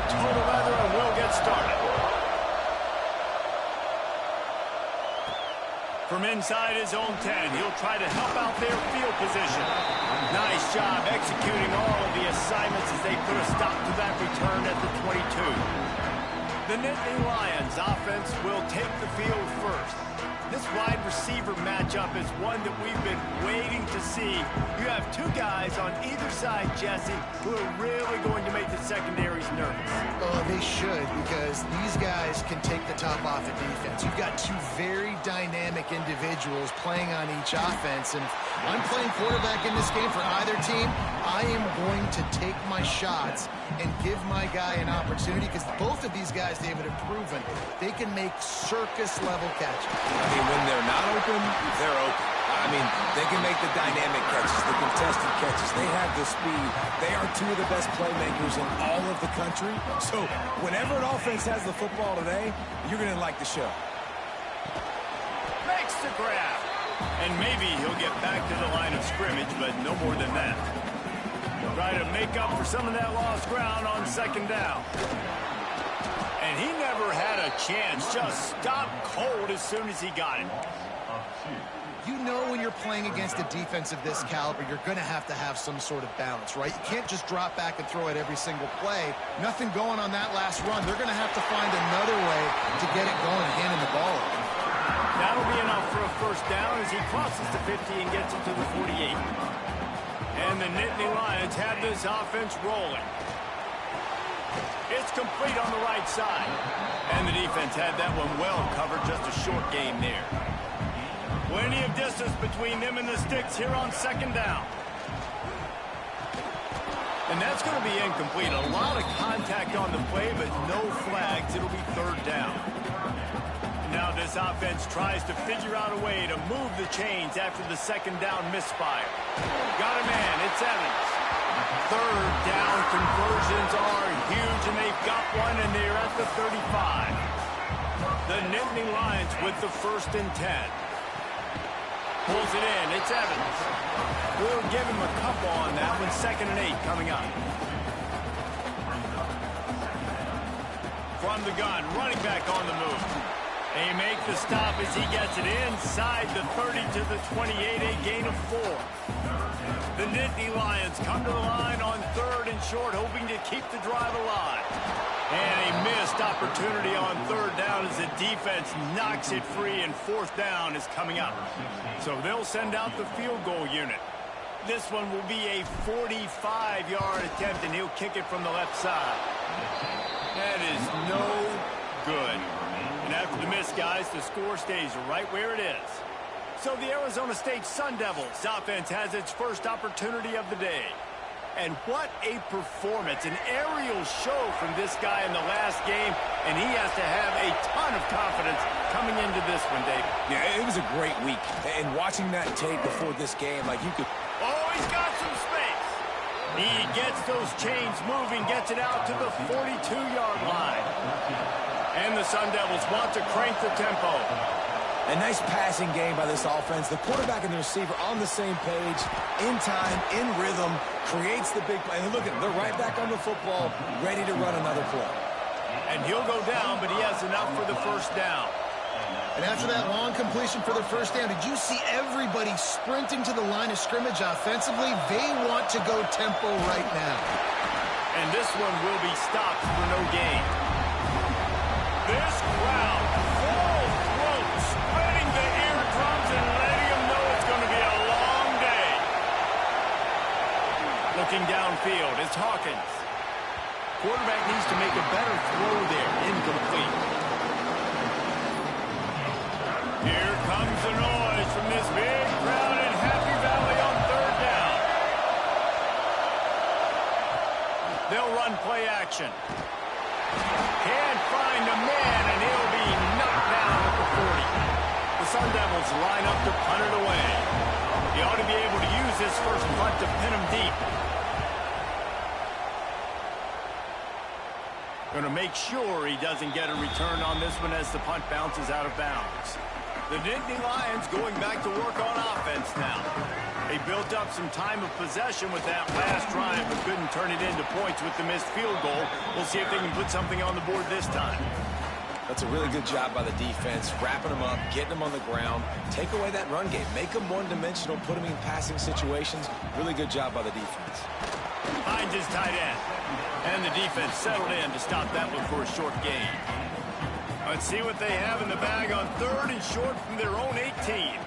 total weather, and we'll get started. From inside his own 10, he'll try to help out their field position. Nice job executing all of the assignments as they put a stop to that return at the 22. The Nittany Lions offense will take the field first. This wide receiver matchup is one that we've been waiting to see. You have two guys on either side, Jesse, who are really going to make the secondaries nervous. Oh, they should, because these guys can take the top off the defense. You've got two very dynamic individuals playing on each offense, and if I'm playing quarterback in this game for either team, I am going to take my shots and give my guy an opportunity, because both of these guys, David, have proven they can make circus-level catches. I mean, when they're not open, they're open. I mean, they can make the dynamic catches, the contested catches. They have the speed. They are two of the best playmakers in all of the country. So whenever an offense has the football today, you're going to like the show. Makes the grab. And maybe he'll get back to the line of scrimmage, but no more than that. Try to make up for some of that lost ground on second down. And he never had a chance. Just stopped cold as soon as he got it. You know when you're playing against a defense of this caliber, you're going to have some sort of balance, right? You can't just drop back and throw it every single play. Nothing going on that last run. They're going to have to find another way to get it going, handing the ball over. That'll be enough for a first down as he crosses the 50 and gets it to the 48. And the Nittany Lions have this offense rolling. It's complete on the right side. And the defense had that one well covered, just a short gain there. Plenty of distance between them and the sticks here on second down. And that's going to be incomplete. A lot of contact on the play, but no flags. It'll be third down. Now this offense tries to figure out a way to move the chains after the second down misfire. Got a man. It's Evans. Third down conversions are huge, and they've got one, and they're at the 35. The Nittany Lions with the 1st and 10. Pulls it in. It's Evans. We'll give him a couple on that one. 2nd and 8 coming up. From the gun, running back on the move. They make the stop as he gets it inside the 30 to the 28, a gain of 4. The Nittany Lions come to the line on 3rd and short, hoping to keep the drive alive. And a missed opportunity on 3rd down as the defense knocks it free, and 4th down is coming up. So they'll send out the field goal unit. This one will be a 45-yard attempt, and he'll kick it from the left side. That is no good. And after the miss, guys, the score stays right where it is. So the Arizona State Sun Devils offense has its first opportunity of the day. And what a performance, an aerial show from this guy in the last game, and he has to have a ton of confidence coming into this one, David. Yeah, it was a great week. And watching that tape before this game, like you could... Oh, he's got some space. He gets those chains moving, gets it out to the 42-yard line. And the Sun Devils want to crank the tempo. A nice passing game by this offense. The quarterback and the receiver on the same page, in time, in rhythm, creates the big play. And look at them, they're right back on the football, ready to run another play. And he'll go down, but he has enough for the 1st down. And after that long completion for the 1st down, did you see everybody sprinting to the line of scrimmage offensively? They want to go tempo right now. And this one will be stopped for no gain. This crowd, full throat, spreading the eardrums and letting them know it's going to be a long day. Looking downfield, it's Hawkins. Quarterback needs to make a better throw there. Incomplete. Here comes the noise from this big crowd in Happy Valley on 3rd down. They'll run play action. Can't find a man, and he'll be knocked down at the 40. The Sun Devils line up to punt it away. He ought to be able to use this first punt to pin him deep. Going to make sure he doesn't get a return on this one as the punt bounces out of bounds. The Nittany Lions going back to work on offense now. They built up some time of possession with that last drive, but couldn't turn it into points with the missed field goal. We'll see if they can put something on the board this time. That's a really good job by the defense, wrapping them up, getting them on the ground. Take away that run game. Make them one-dimensional, put them in passing situations. Really good job by the defense. Finds his tight end. And the defense settled in to stop that one for a short gain. Let's see what they have in the bag on 3rd and short from their own 18.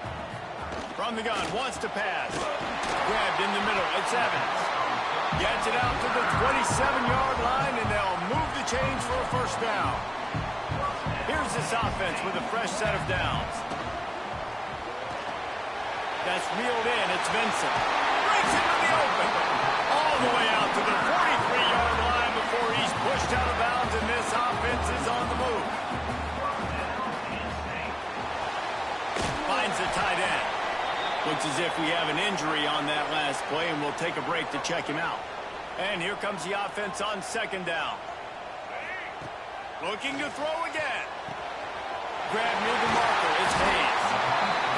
From the gun, wants to pass. Grabbed in the middle, it's Evans. Gets it out to the 27-yard line, and they'll move the chains for a first down. Here's this offense with a fresh set of downs. That's reeled in, it's Vincent. Breaks into the open. All the way out to the 43-yard line before he's pushed out of bounds, and this offense is on the move. Finds the tight end. Looks as if we have an injury on that last play, and we'll take a break to check him out. And here comes the offense on 2nd down. Looking to throw again. Grab near the marker, it's Hayes.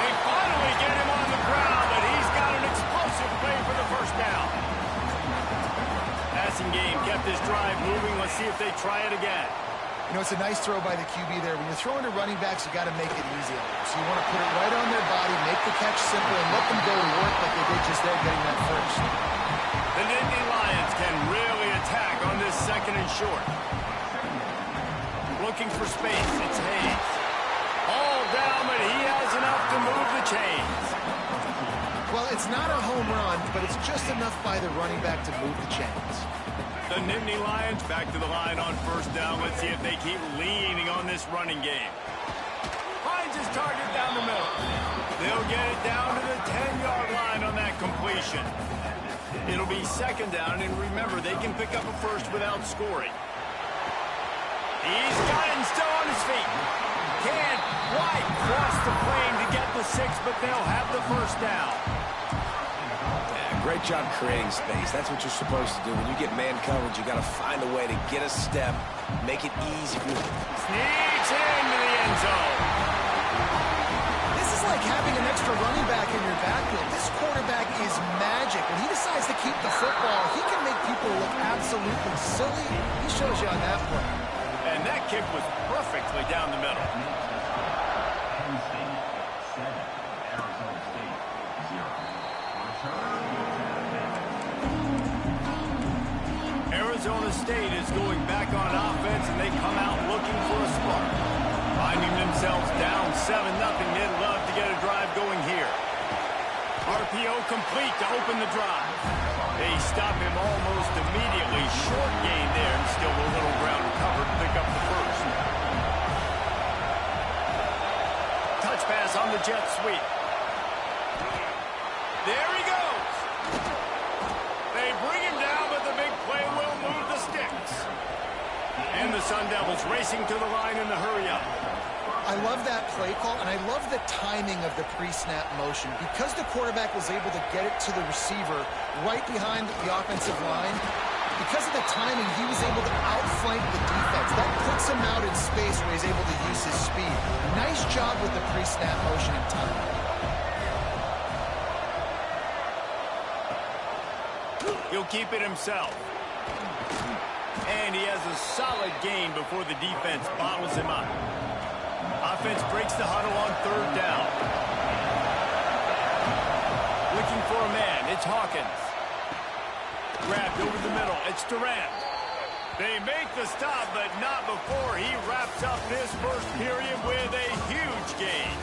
They finally get him on the ground, and he's got an explosive play for the first down. Passing game kept this drive moving. Let's see if they try it again. You know, it's a nice throw by the QB there. When you're throwing to running backs, you got to make it easy on them. So you want to put it right on their body, make the catch simple, and let them go to work like they did just there getting that first. The Nittany Lions can really attack on this 2nd and short. Looking for space, it's Hayes. All down, but he has enough to move the chains. Well, it's not a home run, but it's just enough by the running back to move the chains. The Nittany Lions back to the line on 1st down. Let's see if they keep leaning on this running game. Finds his target down the middle. They'll get it down to the 10-yard line on that completion. It'll be 2nd down, and remember, they can pick up a first without scoring. He's got it and still on his feet. Can't quite cross the plane to get the 6, but they'll have the first down. Great job creating space. That's what you're supposed to do. When you get man coverage, you got to find a way to get a step, make it easy. Sneaks into the end zone. This is like having an extra running back in your backfield. This quarterback is magic. When he decides to keep the football, he can make people look absolutely silly. He shows you on that play. And that kick was perfectly down the middle. Arizona State is going back on offense, and they come out looking for a spark. Finding themselves down 7-0, they'd love to get a drive going here. RPO complete to open the drive. They stop him almost immediately. Short gain there, and still a little ground covered to pick up the first. Touch pass on the jet sweep. There he goes. They bring him down, but the big play will move the sticks. And the Sun Devils racing to the line in the hurry-up. I love that play call, and I love the timing of the pre-snap motion. Because the quarterback was able to get it to the receiver right behind the offensive line, because of the timing, he was able to outflank the defense. That puts him out in space where he's able to use his speed. Nice job with the pre-snap motion and timing. He'll keep it himself. And he has a solid gain before the defense bottles him up. Offense breaks the huddle on 3rd down. Looking for a man, it's Hawkins. Grabbed over the middle, it's Durant. They make the stop, but not before he wraps up this first period with a huge gain.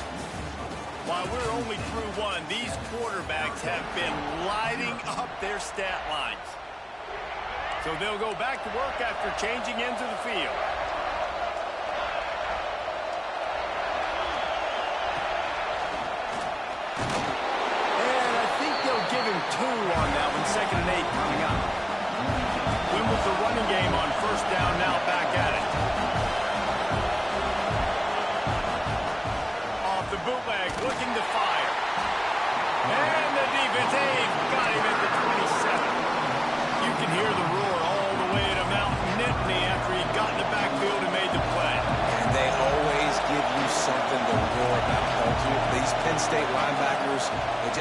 While we're only through one, these quarterbacks have been lighting up their stat lines. So they'll go back to work after changing into the field. And I think they'll give him 2 on that one, 2nd and 8 coming up. Win with the running game on 1st down, now back at it. Off the bootleg, looking to fire. And the defense, got him at the 27. You can hear the roar all the way to Mount Nittany after he got in the backfield and made the play. And they always give you something to roar about, don't you? These Penn State linebackers,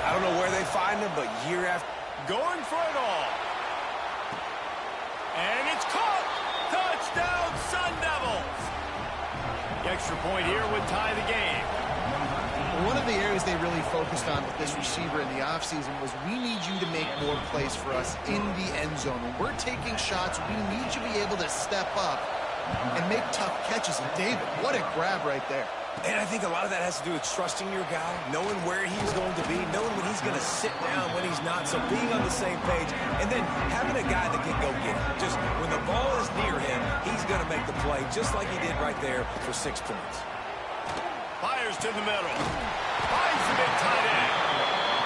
I don't know where they find them, but year after... Going for it all. And it's caught. Touchdown, Sun Devils. The extra point here would tie the game. One of the areas they really focused on with this receiver in the offseason was we need you to make more plays for us in the end zone. When we're taking shots, we need you to be able to step up and make tough catches. And David, what a grab right there. And I think a lot of that has to do with trusting your guy, knowing where he's going to be, knowing when he's going to sit down, when he's not, so being on the same page, and then having a guy that can go get it. Just when the ball is near him, he's going to make the play, just like he did right there for 6 points. Fires to the middle. Finds the big tight end.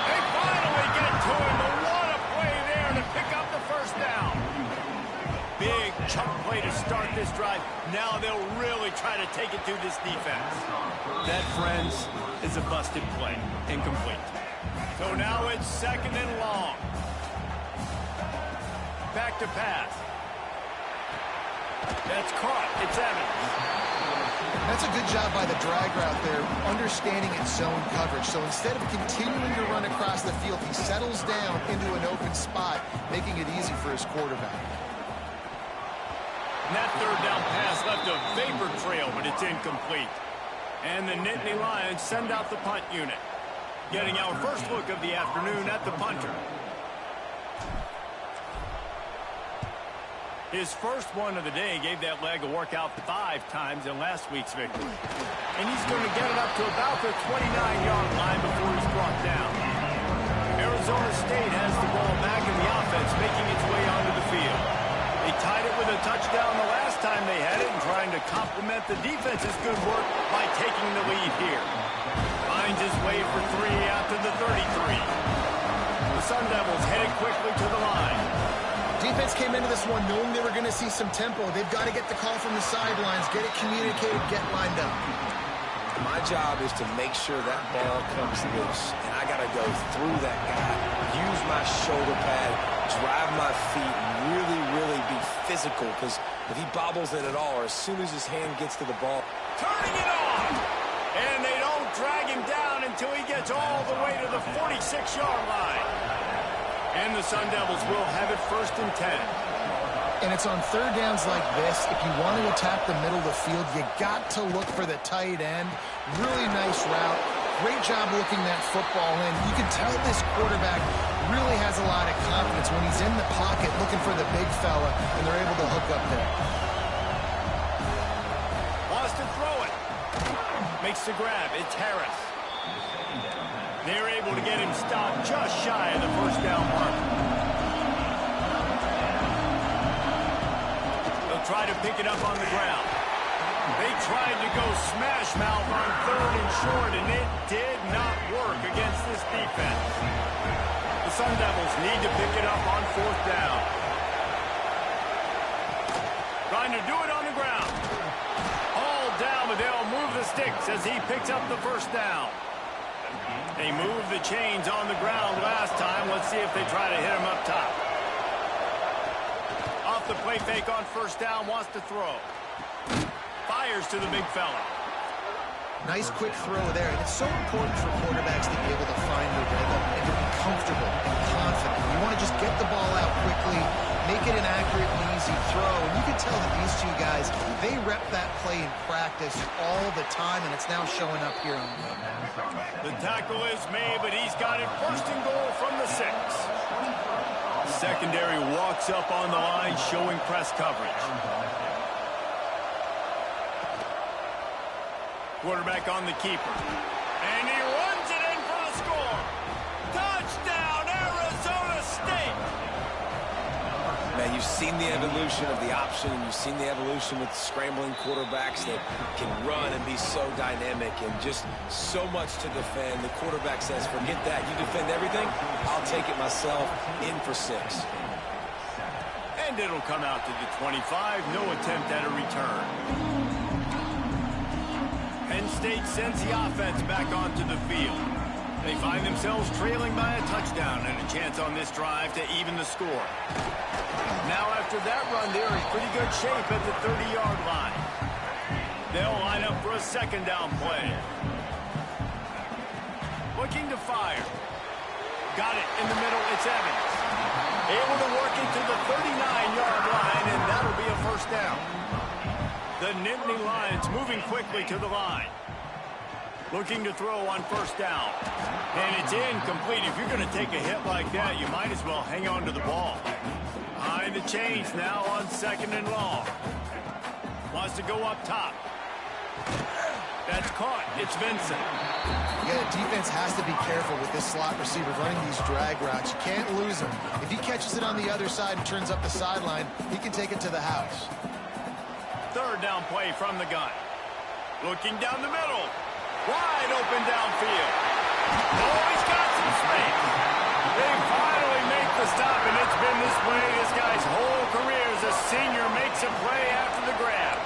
They finally get to him, but what a play there to pick up the first down. Big chunk play to start this drive. Now they'll really try to take it to this defense. That, friends, is a busted play. Incomplete. So now it's 2nd and long. Back to pass. That's caught. It's Evans. That's a good job by the drag route there, understanding its zone coverage. So instead of continuing to run across the field, he settles down into an open spot, making it easy for his quarterback. And that 3rd down pass left a vapor trail, but it's incomplete. And the Nittany Lions send out the punt unit. Getting our first look of the afternoon at the punter. His first one of the day gave that leg a workout 5 times in last week's victory. And he's going to get it up to about the 29-yard line before he's brought down. Arizona State has the ball back in the offense, making its way onto the field. They tied it with a touchdown the last time they had it and trying to complement the defense's good work by taking the lead here. Finds his way for 3 after the 33. The Sun Devils headed quickly to the line. Defense came into this one knowing they were going to see some tempo. They've got to get the call from the sidelines, get it communicated, get lined up. My job is to make sure that ball comes loose, and I got to go through that guy, use my shoulder pad, drive my feet, and really be physical, because if he bobbles it at all, or as soon as his hand gets to the ball. Turning it on! And they don't drag him down until he gets all the way to the 46-yard line. And the Sun Devils will have it 1st and 10. And it's on 3rd downs like this. If you want to attack the middle of the field, you got to look for the tight end. Really nice route. Great job looking that football in. You can tell this quarterback really has a lot of confidence when he's in the pocket looking for the big fella, and they're able to hook up there. Wants to throw it. Makes the grab. It's Harris. They're able to get him stopped just shy of the 1st down mark. They'll try to pick it up on the ground. They tried to go smash mouth on 3rd and short, and it did not work against this defense. The Sun Devils need to pick it up on 4th down. Trying to do it on the ground. All down, but they'll move the sticks as he picks up the 1st down. They moved the chains on the ground last time. Let's see if they try to hit him up top. Off the play fake on 1st down, wants to throw. Fires to the big fella. Nice quick throw there. And it's so important for quarterbacks to be able to find their rhythm and to be comfortable and confident. You want to just get the ball out quickly, make it an accurate and easy throw. And you can tell that these two guys, they rep that play in practice all the time, and it's now showing up here on the field. The tackle is made, but he's got it 1st and goal from the 6. Secondary walks up on the line, showing press coverage. Quarterback on the keeper. And he runs it in for the score. Touchdown, Arizona State! Man, you've seen the evolution of the option, and you've seen the evolution with scrambling quarterbacks that can run and be so dynamic and just so much to defend. The quarterback says, forget that. You defend everything, I'll take it myself. In for 6. And it'll come out to the 25. No attempt at a return. Penn State sends the offense back onto the field. They find themselves trailing by a touchdown and a chance on this drive to even the score. Now after that run, they're in pretty good shape at the 30-yard line. They'll line up for a second down play. Looking to fire. Got it in the middle. It's Evans. Able to work it to the 39-yard line, and that'll be a first down. The Nittany Lions moving quickly to the line. Looking to throw on first down. And it's incomplete. If you're going to take a hit like that, you might as well hang on to the ball. Behind the chains now on second and long. Wants to go up top. That's caught. It's Vincent. Yeah, the defense has to be careful with this slot receiver running these drag routes. You can't lose him. If he catches it on the other side and turns up the sideline, he can take it to the house. Third down play from the gun. Looking down the middle. Wide open downfield. Oh, he's got some space. They finally make the stop, and it's been this way this guy's whole career as a senior makes a play after the grab.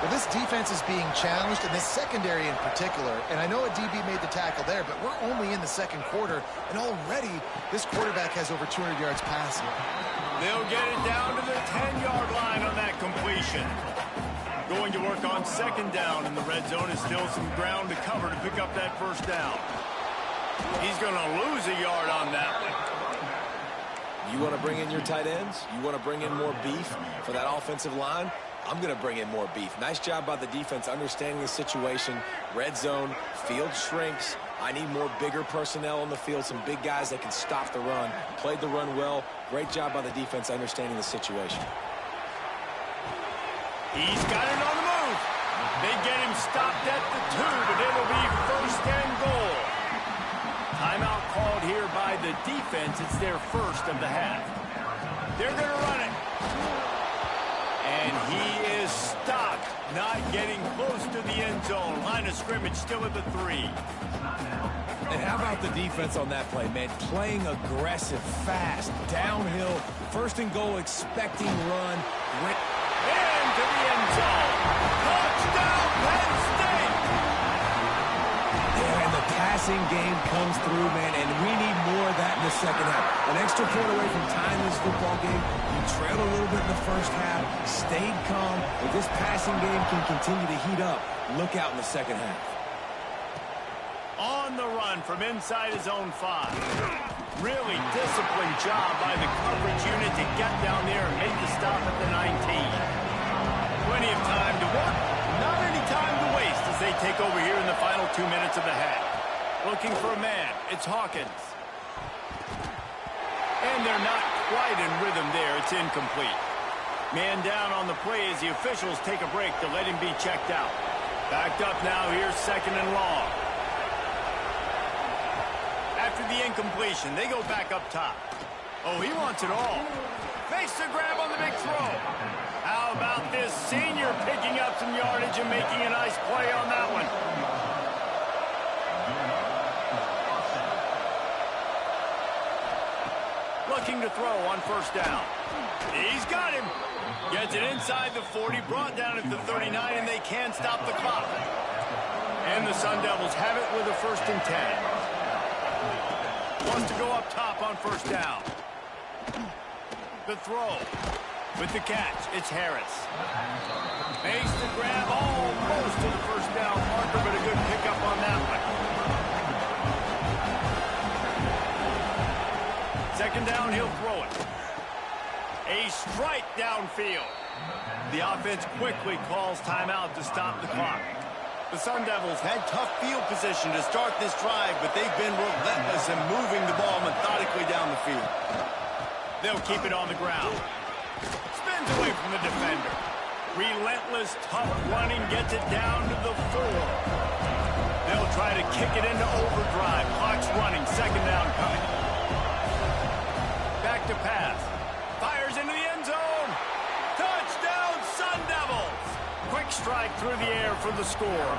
Well, this defense is being challenged, and this secondary in particular. And I know a DB made the tackle there, but we're only in the second quarter, and already this quarterback has over 200 yards passing. They'll get it down to the 10-yard line on that completion. Going to work on second down in the red zone. Is still some ground to cover to pick up that first down. He's going to lose a yard on that one. You want to bring in your tight ends? You want to bring in more beef for that offensive line? I'm going to bring in more beef. Nice job by the defense understanding the situation. Red zone, field shrinks. I need more bigger personnel on the field, some big guys that can stop the run. Played the run well. Great job by the defense understanding the situation. He's got it on the move. They get him stopped at the 2, but it'll be first and goal. Timeout called here by the defense. It's their first of the half. They're going to run it. And he is stopped, not getting close to the end zone. Line of scrimmage still at the 3. And how about the defense on that play, man? Playing aggressive, fast, downhill, first and goal, expecting run. Into the end zone. Touchdown, Penn State! Yeah, and the passing game comes through, man, and we need more of that in the second half. An extra point away from tying this football game. You trailed a little bit in the first half, stayed calm. If this passing game can continue to heat up, look out in the second half. On the run from inside his own 5. Really disciplined job by the coverage unit to get down there and make the stop at the 19. Plenty of time to work, not any time to waste as they take over here in the final 2 minutes of the half. Looking for a man, it's Hawkins. And they're not quite in rhythm there, it's incomplete. Man down on the play as the officials take a break to let him be checked out. Backed up now, here's second and long. After the incompletion, they go back up top. Oh, he wants it all. Makes the grab on the big throw. How about this senior picking up some yardage and making a nice play on that one? Looking to throw on first down. He's got him. Gets it inside the 40, brought down at the 39, and they can't stop the clock. And the Sun Devils have it with a first and 10. Wants to go up top on first down. The throw. With the catch, it's Harris. Makes the grab almost to the first down marker, but a good pickup on that one. Second down, he'll throw it. A strike downfield. The offense quickly calls timeout to stop the clock. The Sun Devils had tough field position to start this drive, but they've been relentless in moving the ball methodically down the field. They'll keep it on the ground. Spins away from the defender. Relentless, tough running gets it down to the 4. They'll try to kick it into overdrive. Clock's running. Second down coming. Back to pass. Fires into the end zone. Touchdown, Sun Devils. Quick strike through the air for the score.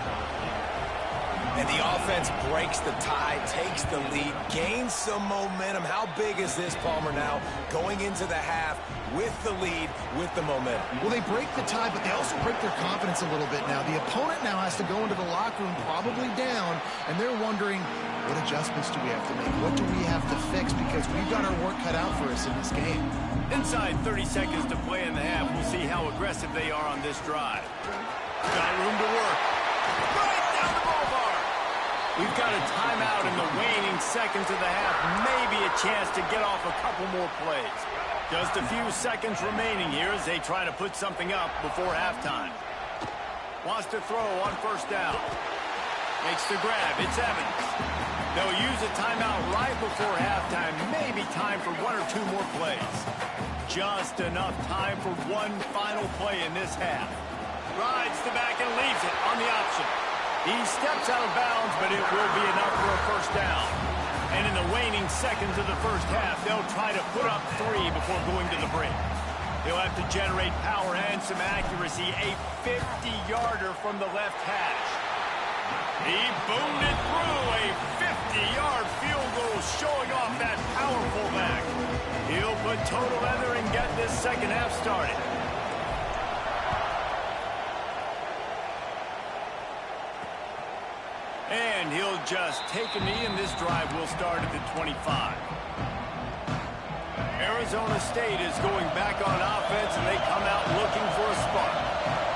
And the offense breaks the tie, takes the lead, gains some momentum. How big is this, Palmer, now going into the half with the lead, with the momentum? Well, they break the tie, but they also break their confidence a little bit now. The opponent now has to go into the locker room probably down, and they're wondering, what adjustments do we have to make? What do we have to fix? Because we've got our work cut out for us in this game. Inside 30 seconds to play in the half. We'll see how aggressive they are on this drive. Got room to work. Right down the boulevard. We've got a timeout in the waning seconds of the half. Maybe a chance to get off a couple more plays. Just a few seconds remaining here as they try to put something up before halftime. Wants to throw on first down. Makes the grab. It's Evans. They'll use a timeout right before halftime. Maybe time for one or two more plays. Just enough time for one final play in this half. Rides the back and leaves it on the option. He steps out of bounds, but it will be enough for a first down. And in the waning seconds of the first half, they'll try to put up 3 before going to the break. They'll have to generate power and some accuracy. A 50-yarder from the left hash. He boomed it through. A 50-yard field goal showing off that powerful back. He'll put total leather and get this second half started. And he'll just take a knee, and this drive will start at the 25. Arizona State is going back on offense, and they come out looking for a spark.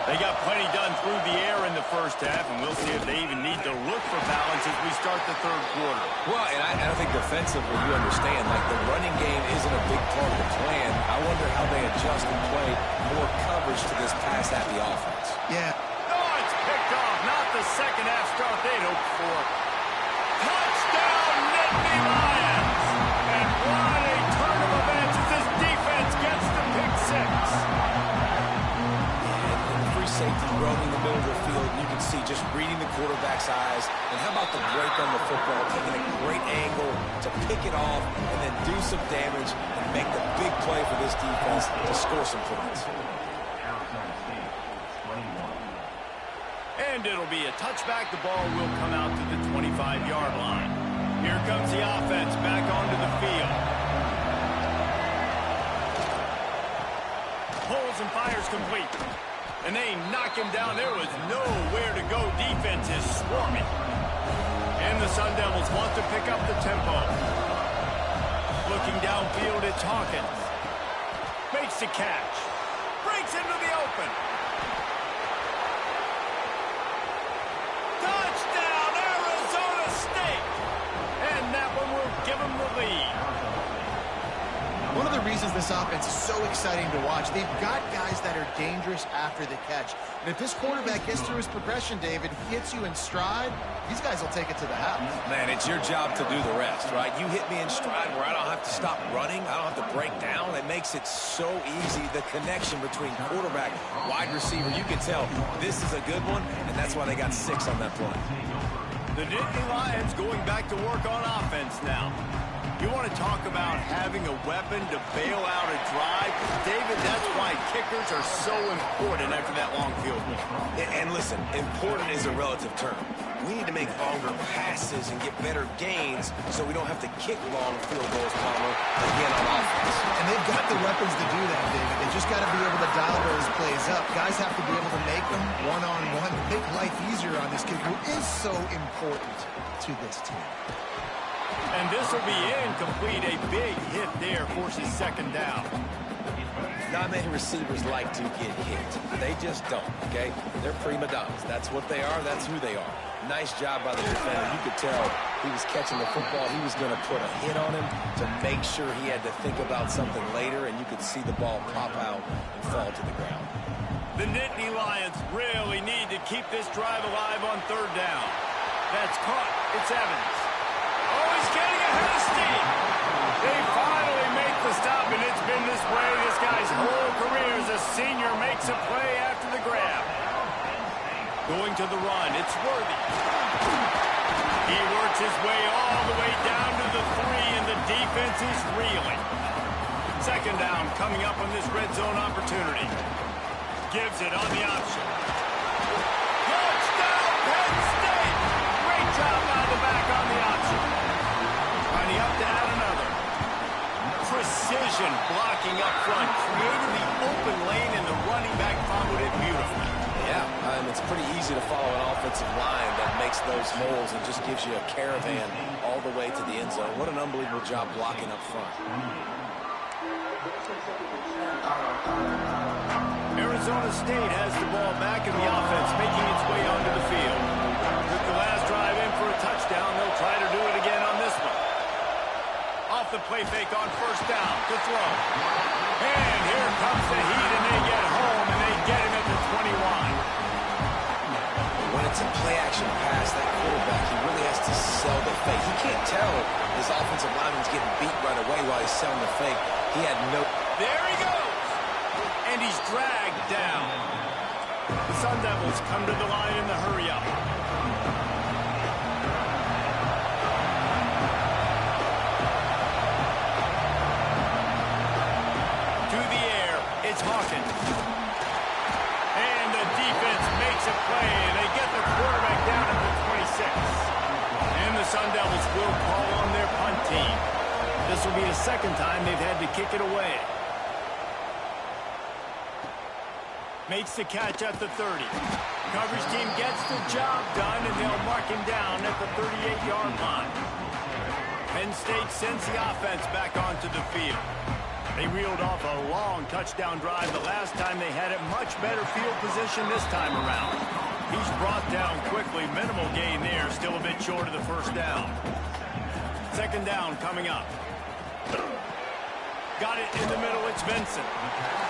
They got plenty done through the air in the first half, and we'll see if they even need to look for balance as we start the third quarter. Well, and I think defensively, you understand, like the running game isn't a big part of the plan. I wonder how they adjust and play more coverage to this pass-happy offense. Yeah. Oh, it's picked off. Not the second half start they'd hoped for. Touchdown, Nittany Lions! And what a turn of events as this defense gets the pick six. Safety roaming the middle of the field, and you can see just reading the quarterback's eyes. And how about the break on the football, taking a great angle to pick it off and then do some damage and make the big play for this defense to score some points. And it'll be a touchback. The ball will come out to the 25-yard line. Here comes the offense back onto the field. Pulls and fires complete. And they knock him down. There was nowhere to go. Defense is swarming. And the Sun Devils want to pick up the tempo. Looking downfield, it's Hawkins. Makes the catch. Breaks into the open. Touchdown, Arizona State. And that one will give them the lead. One of the reasons this offense is so exciting to watch, they've got guys that are dangerous after the catch. And if this quarterback gets through his progression, David, hits you in stride, these guys will take it to the house. Man, it's your job to do the rest, right? You hit me in stride where I don't have to stop running. I don't have to break down. It makes it so easy. The connection between quarterback, wide receiver, you can tell this is a good one, and that's why they got 6 on that play. The Nittany Lions going back to work on offense now. You want to talk about having a weapon to bail out a drive? David, that's why kickers are so important after that long field goal. And listen, important is a relative term. We need to make longer passes and get better gains so we don't have to kick long field goals, Palmer, again on offense. And they've got the weapons to do that, David. They just got to be able to dial those plays up. Guys have to be able to make them one-on-one, make life easier on this kid who is so important to this team. And this will be incomplete. A big hit there forces second down. Not many receivers like to get hit. They just don't, okay? They're prima donnas. That's what they are. That's who they are. Nice job by the defender. You could tell he was catching the football. He was going to put a hit on him to make sure he had to think about something later, and you could see the ball pop out and fall to the ground. The Nittany Lions really need to keep this drive alive on third down. That's caught. It's Evans. Oh, he's getting ahead of steam. They finally make the stop, and it's been this way this guy's whole career as a senior makes a play after the grab. Going to the run, it's Worthy. He works his way all the way down to the 3, and the defense is reeling. Second down coming up on this red zone opportunity. Gives it on the option. Touchdown, Penn State! Great job out of the back on the option. Running up to add another. Precision blocking up front, creating the open lane, and the running back followed it beautifully. Yeah, it's pretty easy to follow an offensive line that makes those holes and just gives you a caravan all the way to the end zone. What an unbelievable job blocking up front. Arizona State has the ball back in the offense, making its way onto the field. Took the last drive in for a touchdown. They'll try to do it again on this one. Off the play fake on first down to throw. And here comes the heat, and they get home, and they get him at the 21. When it's a play-action pass, that quarterback, he really has to sell the fake. He can't tell his offensive lineman's getting beat right away while he's selling the fake. He had no... There he goes! And he's dragged down. The Sun Devils come to the line in the hurry-up. To the air, it's Hawkins. And the defense makes a play, and they get the quarterback down at the 26. And the Sun Devils will call on their punt team. This will be the second time they've had to kick it away. Makes the catch at the 30. Coverage team gets the job done, and they'll mark him down at the 38-yard line. Penn State sends the offense back onto the field. They reeled off a long touchdown drive the last time they had it. Much better field position this time around. He's brought down quickly. Minimal gain there. Still a bit short of the first down. Second down coming up. Got it in the middle. It's Vincent.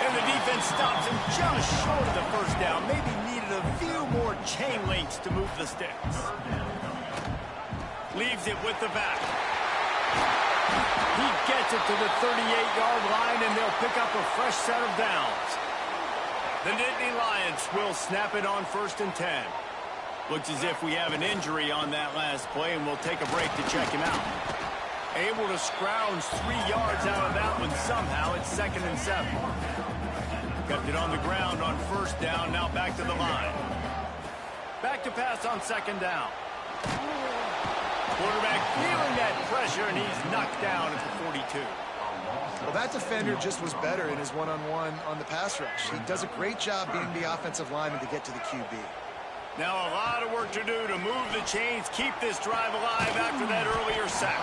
And the defense stops him just short of the first down. Maybe needed a few more chain links to move the sticks. Leaves it with the back. He gets it to the 38-yard line, and they'll pick up a fresh set of downs. The Nittany Lions will snap it on 1st and 10. Looks as if we have an injury on that last play, and we'll take a break to check him out. Able to scrounge 3 yards out of that one somehow. It's 2nd and 7. Kept it on the ground on first down. Now back to the line. Back to pass on 2nd down. Quarterback feeling that pressure, and he's knocked down at the 42. Well, that defender just was better in his one-on-one on the pass rush. He does a great job being the offensive lineman to get to the QB. Now a lot of work to do to move the chains, keep this drive alive after that earlier sack.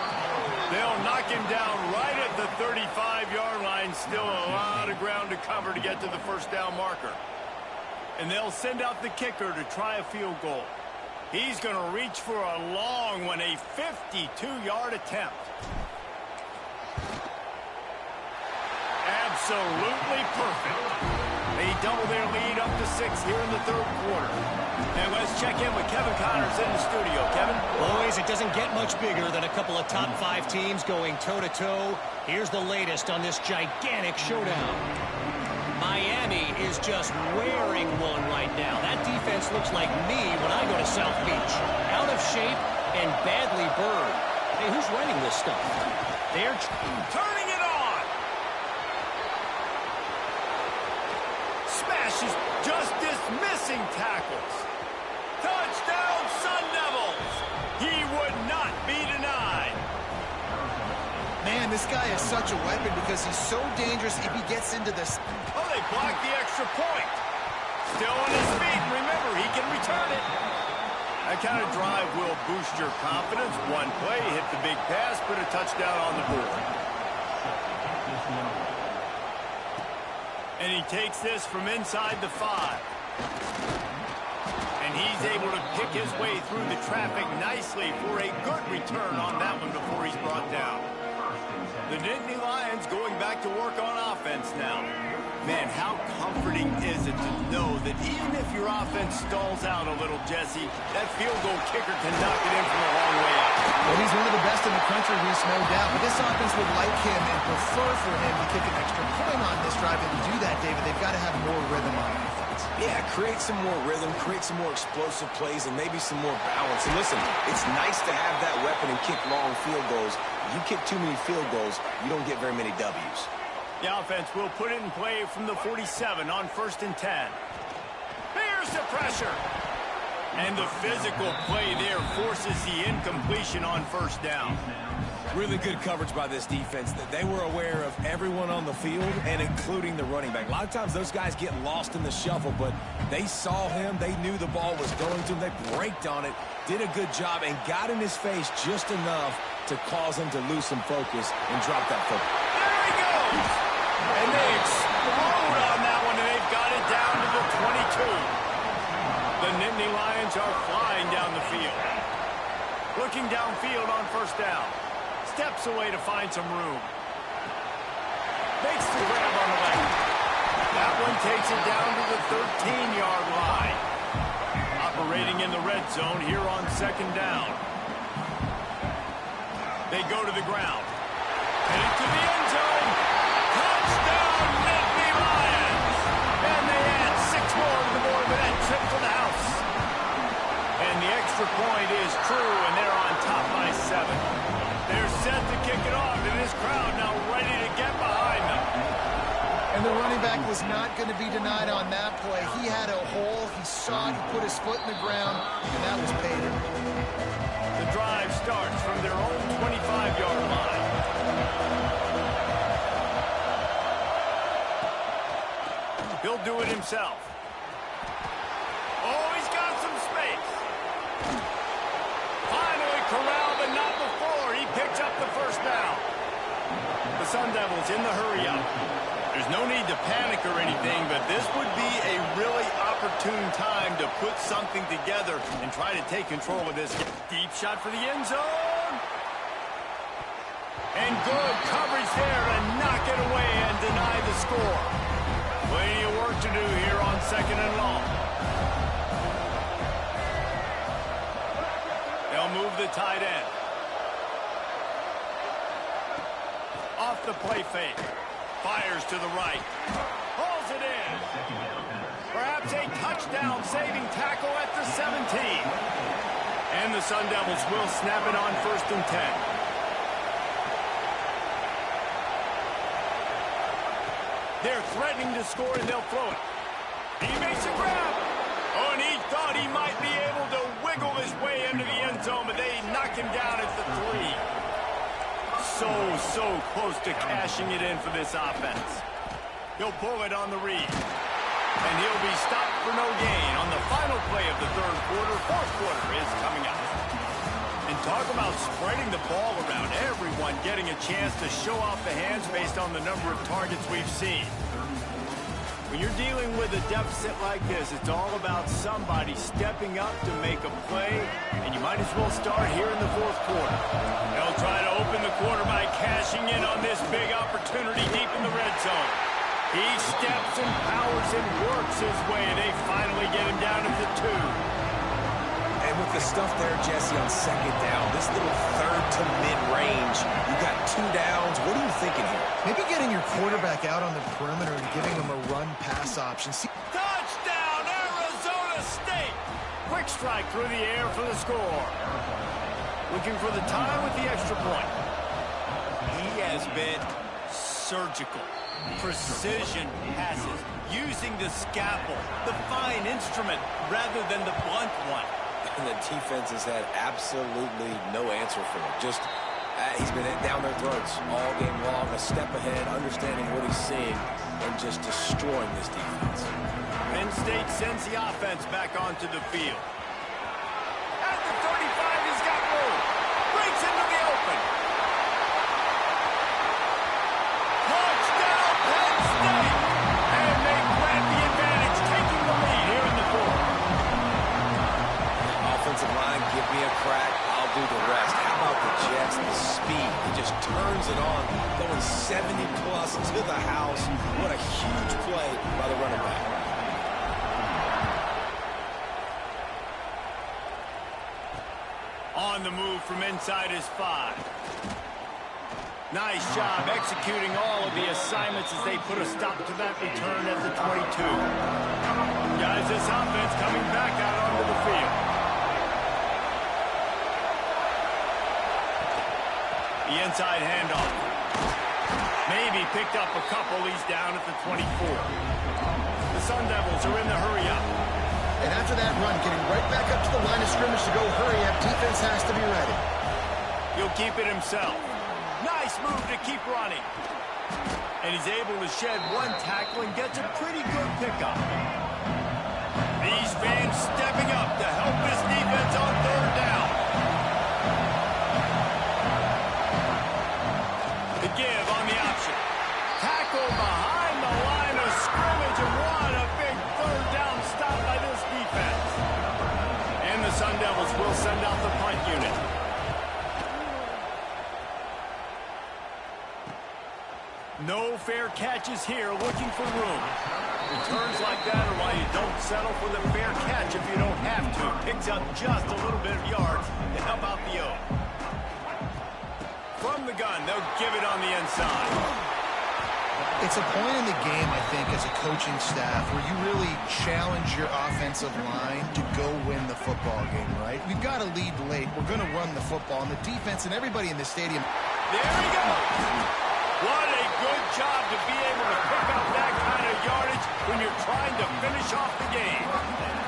They'll knock him down right at the 35-yard line. Still a lot of ground to cover to get to the first down marker. And they'll send out the kicker to try a field goal. He's going to reach for a long one, a 52-yard attempt. Absolutely perfect. They double their lead up to 6 here in the 3rd quarter. And let's check in with Kevin Connors in the studio. Kevin? Boys, it doesn't get much bigger than a couple of top 5 teams going toe-to-toe. Here's the latest on this gigantic showdown. Miami is just wearing one right now. That defense looks like me when I go to South Beach. Out of shape and badly burned. Hey, who's running this stuff? They're turning it on. Smashes, just dismissing tackles. Touchdown, Sun Devils. He would not be denied. Man, this guy is such a weapon because he's so dangerous if he gets into this. Oh, they blocked the extra point. Still on his feet. Remember, he can return it. That kind of drive will boost your confidence. One play, hit the big pass, put a touchdown on the board. And he takes this from inside the 5. And he's able to pick his way through the traffic nicely for a good return on that one before he's brought down. The Nittany Lions going back to work on offense now. Man, how comforting is it to know that even if your offense stalls out a little, Jesse, that field goal kicker can knock it in from a long way out. Well, he's one of the best in the country, Reese, no doubt. But this offense would like him and prefer for him to kick an extra point on this drive. And to do that, David, they've got to have more rhythm on offense. Yeah, create some more rhythm, create some more explosive plays, and maybe some more balance. And listen, it's nice to have that weapon and kick long field goals. You kick too many field goals, you don't get very many W's. The offense will put it in play from the 47 on 1st and 10. Here's the pressure. And the physical play there forces the incompletion on first down. Really good coverage by this defense. That they were aware of everyone on the field and including the running back. A lot of times those guys get lost in the shuffle, but they saw him. They knew the ball was going to him. They braked on it, did a good job, and got in his face just enough to cause him to lose some focus and drop that football. There he goes! goes. And they explode on that one, and they've got it down to the 22. The Nittany Lions are flying down the field. Looking downfield on first down. Steps away to find some room. Makes the grab on the left. That one takes it down to the 13-yard line. Operating in the red zone here on second down. They go to the ground. Heading to the end zone. Touchdown, Nittany Lions! And they add 6 more to the board with that trip to the house. And the extra point is true, and they're on top by 7. They're set to kick it off, and this crowd now ready to get behind them. And the running back was not going to be denied on that play. He had a hole. He saw it. He put his foot in the ground, and that was paid him. The drive starts from their own 25-yard line. He'll do it himself. Oh, he's got some space. Finally corralled, but not before. He picks up the first down. The Sun Devils in the hurry-up. There's no need to panic or anything, but this would be a really opportune time to put something together and try to take control of this. Deep shot for the end zone. And good coverage there to knock it away and deny the score. Plenty of work to do here on second and long. They'll move the tight end. Off the play fake. Fires to the right. Hauls it in. Perhaps a touchdown-saving tackle at the 17. And the Sun Devils will snap it on 1st and 10. They're threatening to score, and they'll throw it. He makes a grab. Oh, and he thought he might be able to wiggle his way into the end zone, but they knock him down at the 3. So close to cashing it in for this offense. He'll pull it on the read. And he'll be stopped for no gain on the final play of the third quarter. Fourth quarter is coming up. And talk about spreading the ball around. Everyone getting a chance to show off the hands based on the number of targets we've seen. When you're dealing with a deficit like this, it's all about somebody stepping up to make a play, and you might as well start here in the fourth quarter. They'll try to open the quarter by cashing in on this big opportunity deep in the red zone. He steps and powers and works his way, and they finally get him down to the 2. And with the stuff there, Jesse, on second down, this little third to mid-range, you got 2 downs. What are you thinking here? Maybe getting your quarterback out on the perimeter and giving him a run-pass option. Touchdown, Arizona State! Quick strike through the air for the score. Looking for the tie with the extra point. He has been surgical. Precision passes, using the scalpel, the fine instrument, rather than the blunt one. And the defense has had absolutely no answer for him. Just, he's been down their throats all game long, a step ahead, understanding what he's seeing, and just destroying this defense. Penn State sends the offense back onto the field. At the 35, he's got room. Breaks into the open. Touchdown, Penn State! And they grab the advantage, taking the lead here in the fourth. Offensive line, give me a crack, I'll do the rest. How about the Jets, the speed? He just turns it on, going 70-plus to the house. What a huge play by the running back. On the move from inside his 5. Nice job executing all of the assignments as they put a stop to that return at the 22. Guys, this offense coming back out onto the field. The inside handoff. Maybe picked up a couple. He's down at the 24. The Sun Devils are in the hurry-up. And after that run, getting right back up to the line of scrimmage to go hurry up, defense has to be ready. He'll keep it himself. Nice move to keep running. And he's able to shed one tackle and gets a pretty good pickup. These fans stepping up to help this defense on third down. The give on the option. Tackle behind the line of scrimmage, and what a big third down stop by this defense. And the Sun Devils will send out the punt unit. No fair catches here, looking for room. Returns like that are why you don't settle for the fair catch if you don't have to. Picks up just a little bit of yards to help out the O. From the gun, they'll give it on the inside. It's a point in the game, I think, as a coaching staff where you really challenge your offensive line to go win the football game, right? We've got to lead late. We're going to run the football, and the defense and everybody in the stadium. There he goes. What a good job to be able to pick up that kind of yardage when you're trying to finish off the game.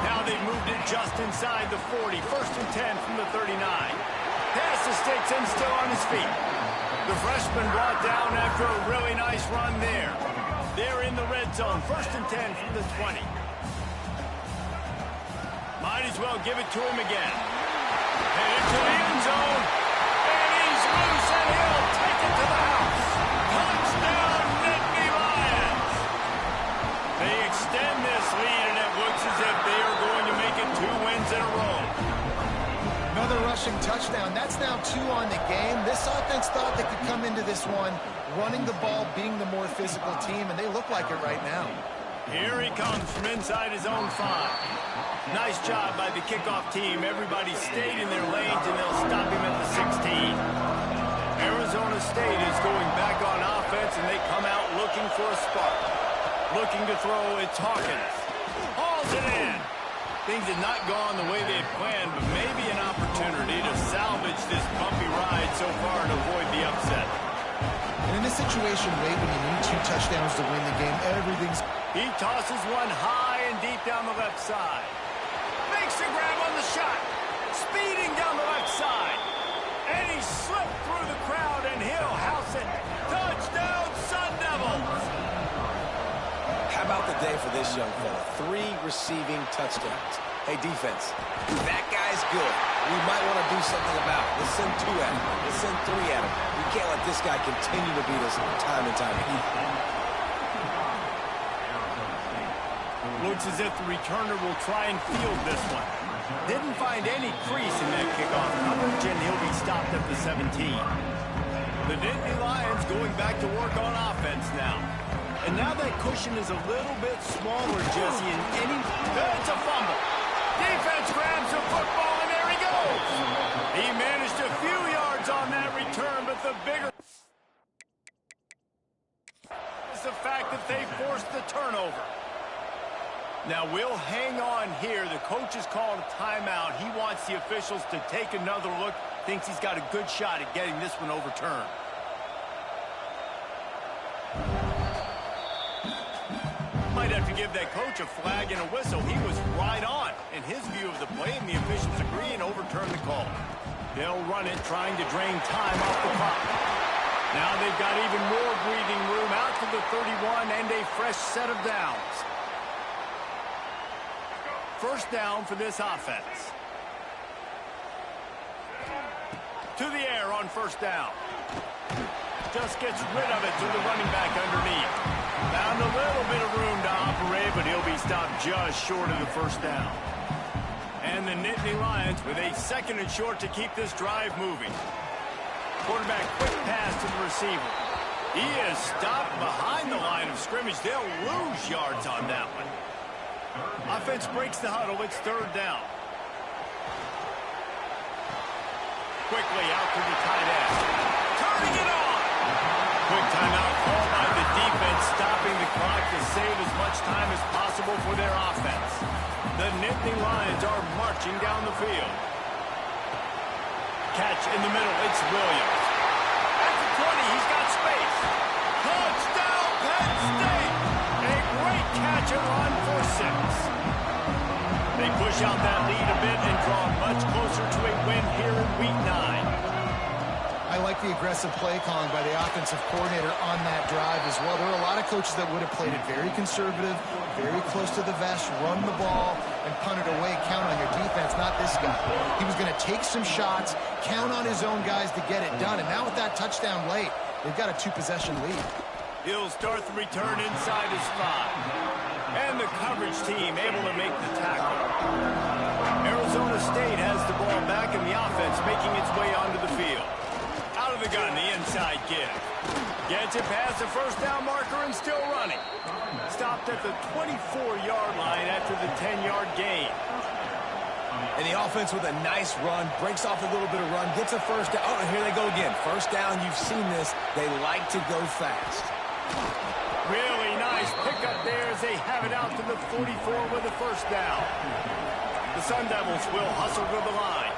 Now they've moved it just inside the 40. 1st and 10 from the 39. Pass to sticks and still on his feet. The freshman brought down after a really nice run there. They're in the red zone. 1st and 10 from the 20. Might as well give it to him again. Headed to the end zone. And he's loose, and he'll take it to the house. Touchdown, Nittany Lions. They extend this lead, and it looks as if they are going to make it 2 wins in a row. Another rushing touchdown. That's now 2 on the game. This offense thought they could come into this one running the ball, being the more physical team, and they look like it right now. Here he comes from inside his own 5. Nice job by the kickoff team. Everybody stayed in their lanes, and they'll stop him at the 16. Arizona State is going back on offense, and they come out looking for a spark. Looking to throw, it's Hawkins. Hauls it in. Things had not gone the way they had planned, but maybe an opportunity to salvage this bumpy ride so far and avoid the upset. And in this situation, Wade, when you need 2 touchdowns to win the game, everything's... He tosses one high and deep down the left side. Makes the grab on the shot. Speeding down the left side. And he slipped through the crowd, and he'll house it. Touchdown, Sun Devils! How about the day for this young fella? 3 receiving touchdowns. Hey, defense, that guy's good. We might want to do something about it. Let's send 2 at him. Let's send 3 at him. We can't let this guy continue to beat us time and time again. Looks as if the returner will try and field this one. Didn't find any crease in that kickoff coverage, and he'll be stopped at the 17. The Nittany Lions going back to work on offense now. And now that cushion is a little bit smaller, Jesse, and it's a fumble. Defense grabs the football, and there he goes. He managed a few yards on that return, but the bigger is the fact that they forced the turnover. Now we'll hang on here. The coach has called a timeout. He wants the officials to take another look. Thinks he's got a good shot at getting this one overturned. Might have to give that coach a flag and a whistle. He was right on in his view of the play, and the officials agree and overturn the call. They'll run it, trying to drain time off the clock. Now they've got even more breathing room out to the 31 and a fresh set of downs. 1st down for this offense. To the air on 1st down. Just gets rid of it to the running back underneath. Found a little bit of room to operate, but he'll be stopped just short of the 1st down. And the Nittany Lions with a 2nd and short to keep this drive moving. Quarterback quick pass to the receiver. He is stopped behind the line of scrimmage. They'll lose yards on that one. Offense breaks the huddle. It's 3rd down. Quickly out to the tight end. Turning it on. Quick timeout called by the defense, stopping the clock to save as much time as possible for their offense. The Nittany Lions are marching down the field. Catch in the middle. It's Williams. At the 20, he's got space. Touchdown, Penn State. A great catch and run for 6. They push out that lead a bit and draw much closer to a win here in Week 9. I like the aggressive play calling by the offensive coordinator on that drive as well. There are a lot of coaches that would have played it very conservative, very close to the vest, run the ball, and punt it away. Count on your defense, not this guy. He was going to take some shots, count on his own guys to get it done. And now with that touchdown late, they've got a 2-possession lead. He'll start the return inside his 5. And the coverage team able to make the tackle. Arizona State has the ball back in the offense, making its way onto the field. Out of the gun, the inside give. Gets it past the first down marker and still running. Stopped at the 24-yard line after the 10-yard gain. And the offense with a nice run, breaks off a little bit of run, gets a first down. Oh, here they go again. First down, you've seen this. They like to go fast. Really nice pickup there as they have it out to the 44 with a first down. The Sun Devils will hustle to the line.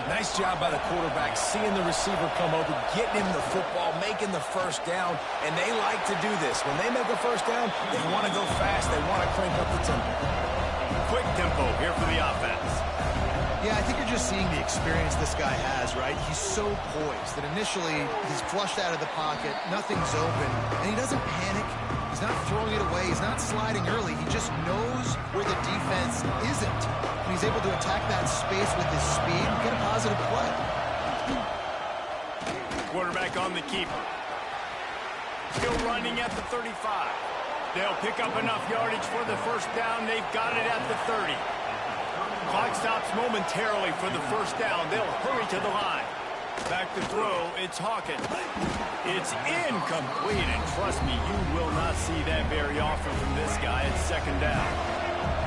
Nice job by the quarterback, seeing the receiver come over, getting him the football, making the first down, and they like to do this. When they make a first down, they want to go fast. They want to crank up the tempo. Quick tempo here for the offense. Yeah, I think you're just seeing the experience this guy has, right? He's so poised that initially he's flushed out of the pocket, nothing's open, and he doesn't panic. He's not throwing it away. He's not sliding early. He just knows where the defense isn't. And he's able to attack that space with his speed and get a positive play. Quarterback on the keeper. Still running at the 35. They'll pick up enough yardage for the first down. They've got it at the 30. Clock stops momentarily for the first down. They'll hurry to the line. Back to throw, it's Hawkins. It's incomplete, and trust me, you will not see that very often from this guy at second down.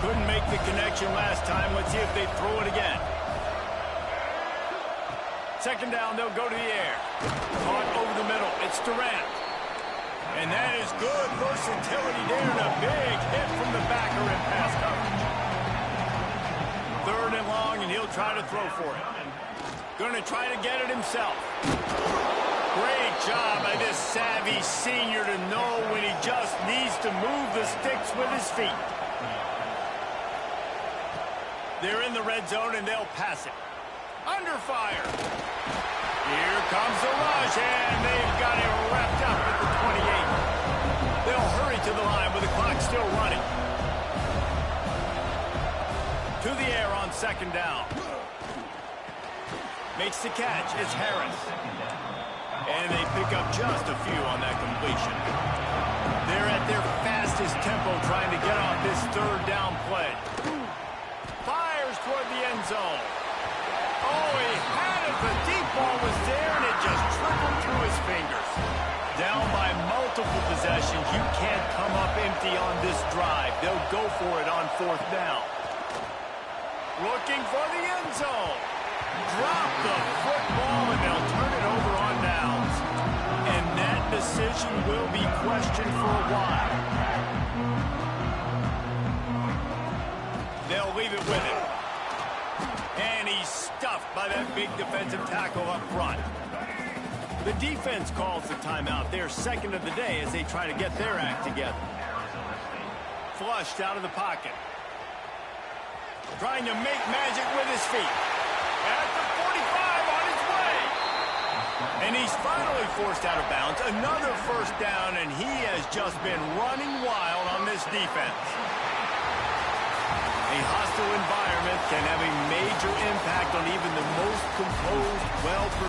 Couldn't make the connection last time. Let's see if they throw it again. Second down, they'll go to the air. Caught over the middle, it's Durant. And that is good versatility there, and a big hit from the backer in pass coverage. Third and long, and he'll try to throw for it. Going to try to get it himself. Great job by this savvy senior to know when he just needs to move the sticks with his feet. They're in the red zone, and they'll pass it. Under fire. Here comes the rush, and they've got him wrapped up at the 28. They'll hurry to the line with the clock still running. To the air on second down. Makes the catch. It's Harris. And they pick up just a few on that completion. They're at their fastest tempo trying to get off this third down play. Fires toward the end zone. Oh, he had it. The deep ball was there, and it just trickled through his fingers. Down by multiple possessions. You can't come up empty on this drive. They'll go for it on fourth down. Looking for the end zone. Drop the football, and they'll turn it over on downs. And that decision will be questioned for a while. They'll leave it with him. And he's stuffed by that big defensive tackle up front. The defense calls the timeout. They're second of the day as they try to get their act together. Flushed out of the pocket. Trying to make magic with his feet. At the 45 on his way. And he's finally forced out of bounds. Another first down, and he has just been running wild on this defense. A hostile environment can have a major impact on even the most composed, well-prepared